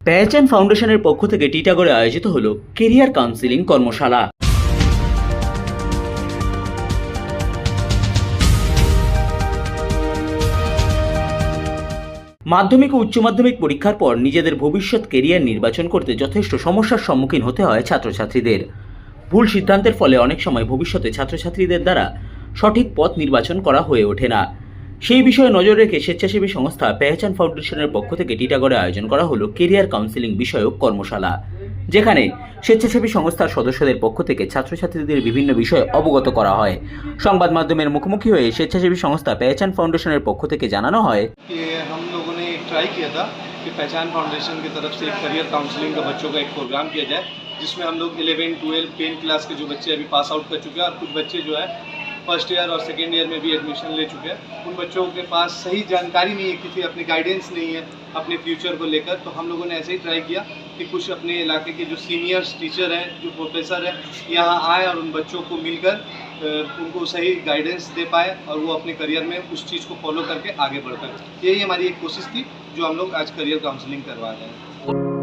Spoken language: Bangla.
পেহেচান ফাউন্ডেশনের পক্ষ থেকে টিটাগড়ে আয়োজিত হলো কেরিয়ার কাউন্সিলিং কর্মশালা। মাধ্যমিক ও উচ্চ মাধ্যমিক পরীক্ষার পর নিজেদের ভবিষ্যৎ কেরিয়ার নির্বাচন করতে যথেষ্ট সমস্যার সম্মুখীন হতে হয় ছাত্রছাত্রীদের। ভুল সিদ্ধান্তের ফলে অনেক সময় ভবিষ্যতে ছাত্রছাত্রীদের দ্বারা সঠিক পথ নির্বাচন করা হয়ে ওঠে না। সেই বিষয়ে নজর রেখে স্বেচ্ছাসেবী সংস্থা পেহেচান ফাউন্ডেশনের পক্ষ থেকে টিটাগড়ে আয়োজন করা হলো কেরিয়ার কাউন্সিলিং বিষয়ক কর্মশালা, যেখানে স্বেচ্ছাসেবী সংস্থার সদস্যদের পক্ষ থেকে ছাত্রছাত্রীদের বিভিন্ন বিষয়ে অবগত করা হয়। সংবাদ মাধ্যমের মুখোমুখি হয়ে স্বেচ্ছাসেবী সংস্থা পেহেচান ফাউন্ডেশনের পক্ষ থেকে জানানো হয়, ट्राई किया था कि पहचान फाउंडेशन की तरफ से एक करियर काउंसलिंग का बच्चों का एक प्रोग्राम किया जाए, जिसमें हम लोग 11, 12, 10 क्लास के जो बच्चे अभी पास आउट कर चुके हैं और कुछ बच्चे जो है फर्स्ट ईयर और सेकेंड ईयर में भी एडमिशन ले चुके हैं। उन बच्चों के पास सही जानकारी नहीं है, किसी अपनी गाइडेंस नहीं है अपने फ्यूचर को लेकर, तो हम लोगों ने ऐसे ही ट्राई किया कि कुछ अपने इलाके के जो सीनियर्स टीचर हैं, जो प्रोफेसर हैं, यहाँ आए और उन बच्चों को मिलकर उनको सही गाइडेंस दे पाए और वो अपने करियर में उस चीज़ को फॉलो करके आगे बढ़ पाए। यही हमारी एक कोशिश थी जो हम लोग आज करियर काउंसलिंग करवा रहे हैं।